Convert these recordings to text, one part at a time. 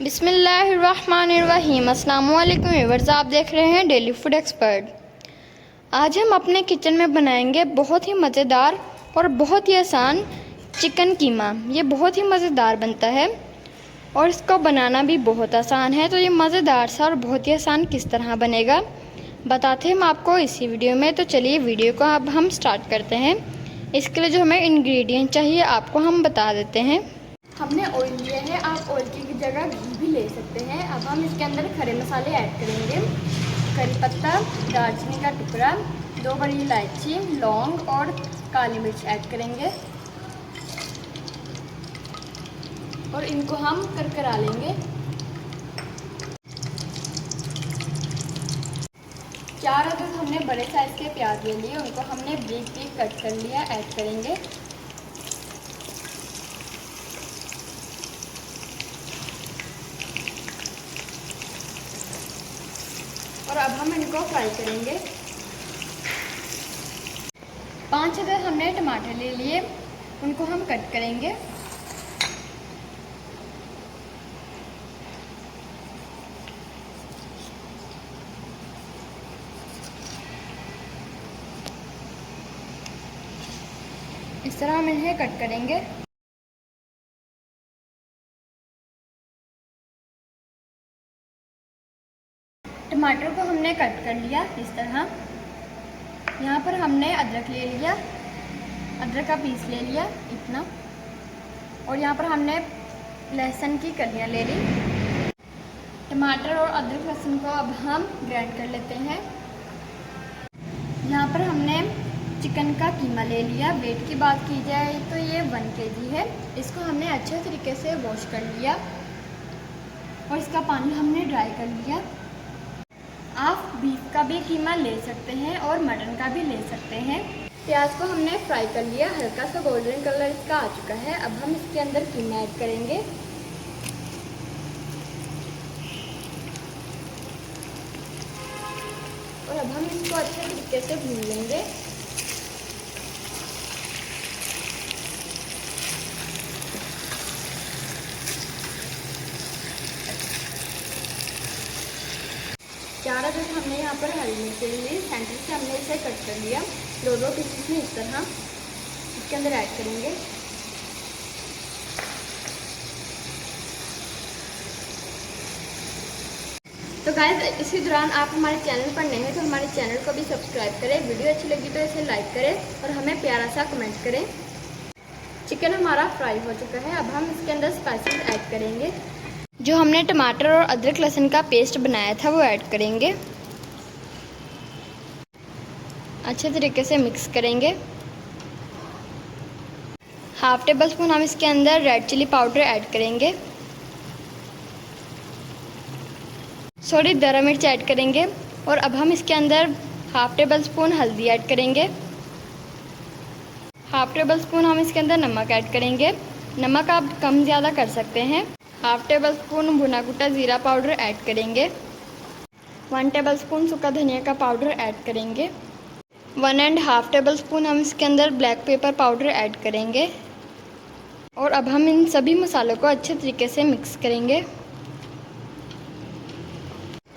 बिस्मिल्लाहिर्रहमानिर्रहीम। अस्सलाम वालेकुम व्यूअर्स, आप देख रहे हैं डेली फूड एक्सपर्ट। आज हम अपने किचन में बनाएंगे बहुत ही मज़ेदार और बहुत ही आसान चिकन कीमा। ये बहुत ही मज़ेदार बनता है और इसको बनाना भी बहुत आसान है। तो ये मज़ेदार सा और बहुत ही आसान किस तरह बनेगा बताते हैं हम आपको इसी वीडियो में। तो चलिए वीडियो को अब हम स्टार्ट करते हैं। इसके लिए जो हमें इंग्रेडिएंट चाहिए आपको हम बता देते हैं। हमने ऑयल लिया है, आप ऑयल की जगह घी भी ले सकते हैं। अब हम इसके अंदर खड़े मसाले ऐड करेंगे। करी पत्ता, दालचीनी का टुकड़ा, 2 बड़ी इलायची, लौंग और काली मिर्च ऐड करेंगे और इनको हम करकरा लेंगे। 4 अदद हमने बड़े साइज़ के प्याज ले लिए, उनको हमने ब्रीक ब्रीक कट कर लिया, ऐड करेंगे। और अब हम इनको फ्राई करेंगे। 5 अदद हमने टमाटर ले लिए, उनको हम कट करेंगे। इस तरह हम इन्हें कट करेंगे। टमाटर को हमने कट कर लिया इस तरह। यहाँ पर हमने अदरक ले लिया, अदरक का पीस ले लिया इतना। और यहाँ पर हमने लहसुन की कलियाँ ले ली। टमाटर और अदरक लहसुन को अब हम ग्राइंड कर लेते हैं। यहाँ पर हमने चिकन का कीमा ले लिया। वेट की बात की जाए तो ये 1 kg है। इसको हमने अच्छे तरीके से वॉश कर लिया और इसका पानी हमने ड्राई कर लिया। आप बीफ का भी कीमा ले सकते हैं और मटन का भी ले सकते हैं। प्याज को हमने फ्राई कर लिया, हल्का सा गोल्डन कलर इसका आ चुका है। अब हम इसके अंदर कीमा ऐड करेंगे। और अब हम इसको अच्छे तरीके से भून लेंगे। चार अदद हमने यहाँ पर हरी मिर्च ले ली, सेंटर से हमने इसे कट कर लिया 2-2 पीसेस में इस तरह। इसके अंदर ऐड करेंगे। तो गाइस, इसी दौरान आप हमारे चैनल पर नए हैं तो हमारे चैनल को भी सब्सक्राइब करें। वीडियो अच्छी लगी तो इसे लाइक करें और हमें प्यारा सा कमेंट करें। चिकन हमारा फ्राई हो चुका है। अब हम इसके अंदर स्पाइसेस ऐड करेंगे। जो हमने टमाटर और अदरक लहसुन का पेस्ट बनाया था वो ऐड करेंगे। अच्छे तरीके से मिक्स करेंगे। 1/2 टेबलस्पून हम इसके अंदर रेड चिली पाउडर ऐड करेंगे। दरा मिर्च ऐड करेंगे। और अब हम इसके अंदर 1/2 टेबलस्पून हल्दी ऐड करेंगे। 1/2 टेबलस्पून हम इसके अंदर नमक ऐड करेंगे। नमक आप कम ज़्यादा कर सकते हैं। 1/2 टेबलस्पून भुना कुटा ज़ीरा पाउडर ऐड करेंगे। 1 टेबलस्पून सूखा धनिया का पाउडर ऐड करेंगे। 1.5 टेबलस्पून हम इसके अंदर ब्लैक पेपर पाउडर ऐड करेंगे। और अब हम इन सभी मसालों को अच्छे तरीके से मिक्स करेंगे।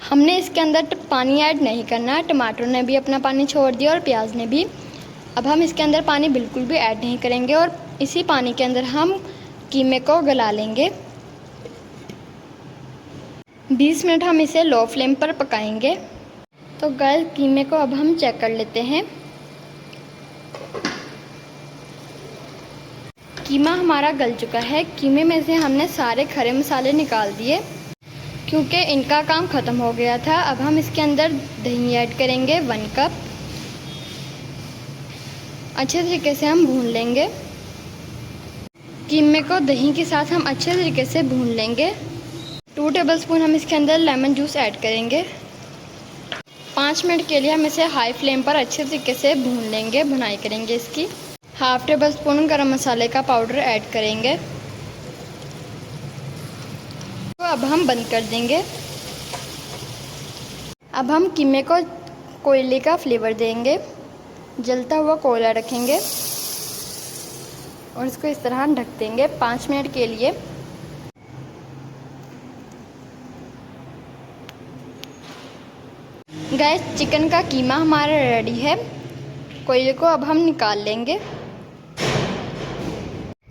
हमने इसके अंदर पानी ऐड नहीं करना। टमाटर ने भी अपना पानी छोड़ दिया और प्याज ने भी। अब हम इसके अंदर पानी बिल्कुल भी ऐड नहीं करेंगे और इसी पानी के अंदर हम कीमे को गला लेंगे। 20 मिनट हम इसे लो फ्लेम पर पकाएंगे। तो गाइस, कीमे को अब हम चेक कर लेते हैं। कीमा हमारा गल चुका है। कीमे में से हमने सारे खड़े मसाले निकाल दिए क्योंकि इनका काम ख़त्म हो गया था। अब हम इसके अंदर दही ऐड करेंगे 1 कप। अच्छे तरीके से हम भून लेंगे। कीमे को दही के साथ हम अच्छे तरीके से भून लेंगे। 2 टेबलस्पून हम इसके अंदर लेमन जूस ऐड करेंगे। 5 मिनट के लिए हम इसे हाई फ्लेम पर अच्छे तरीके से भून लेंगे, भुनाई करेंगे इसकी। 1/2 टेबलस्पून गरम मसाले का पाउडर ऐड करेंगे। तो अब हम बंद कर देंगे। अब हम कीमे को कोयले का फ्लेवर देंगे। जलता हुआ कोयला रखेंगे और इसको इस तरह ढक देंगे 5 मिनट के लिए। गैस चिकन का कीमा हमारा रेडी है। कोयले को अब हम निकाल लेंगे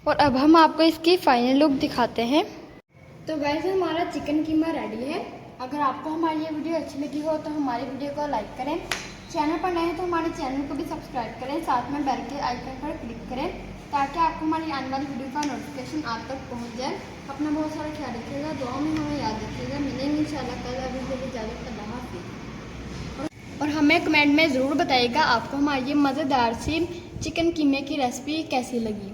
और अब हम आपको इसकी फाइनल लुक दिखाते हैं। तो गैस हमारा चिकन कीमा रेडी है। अगर आपको हमारी ये वीडियो अच्छी लगी हो तो हमारी वीडियो को लाइक करें, चैनल पर नए हैं तो हमारे चैनल को भी सब्सक्राइब करें, साथ में बेल के आइकन पर क्लिक करें ताकि आपको हमारी आने वाली वीडियो का नोटिफिकेशन आप तक पहुँच जाए। अपना बहुत सारा ख्याल रखिएगा, दुआ में हमें याद रखिएगा। मिलेंगे इंशाल्लाह कल। अभी के लिए इजाज़त, अल्लाह हाफ़िज़। और हमें कमेंट में ज़रूर बताइएगा आपको हमारी ये मज़ेदार सी चिकन कीमे की रेसिपी कैसी लगी।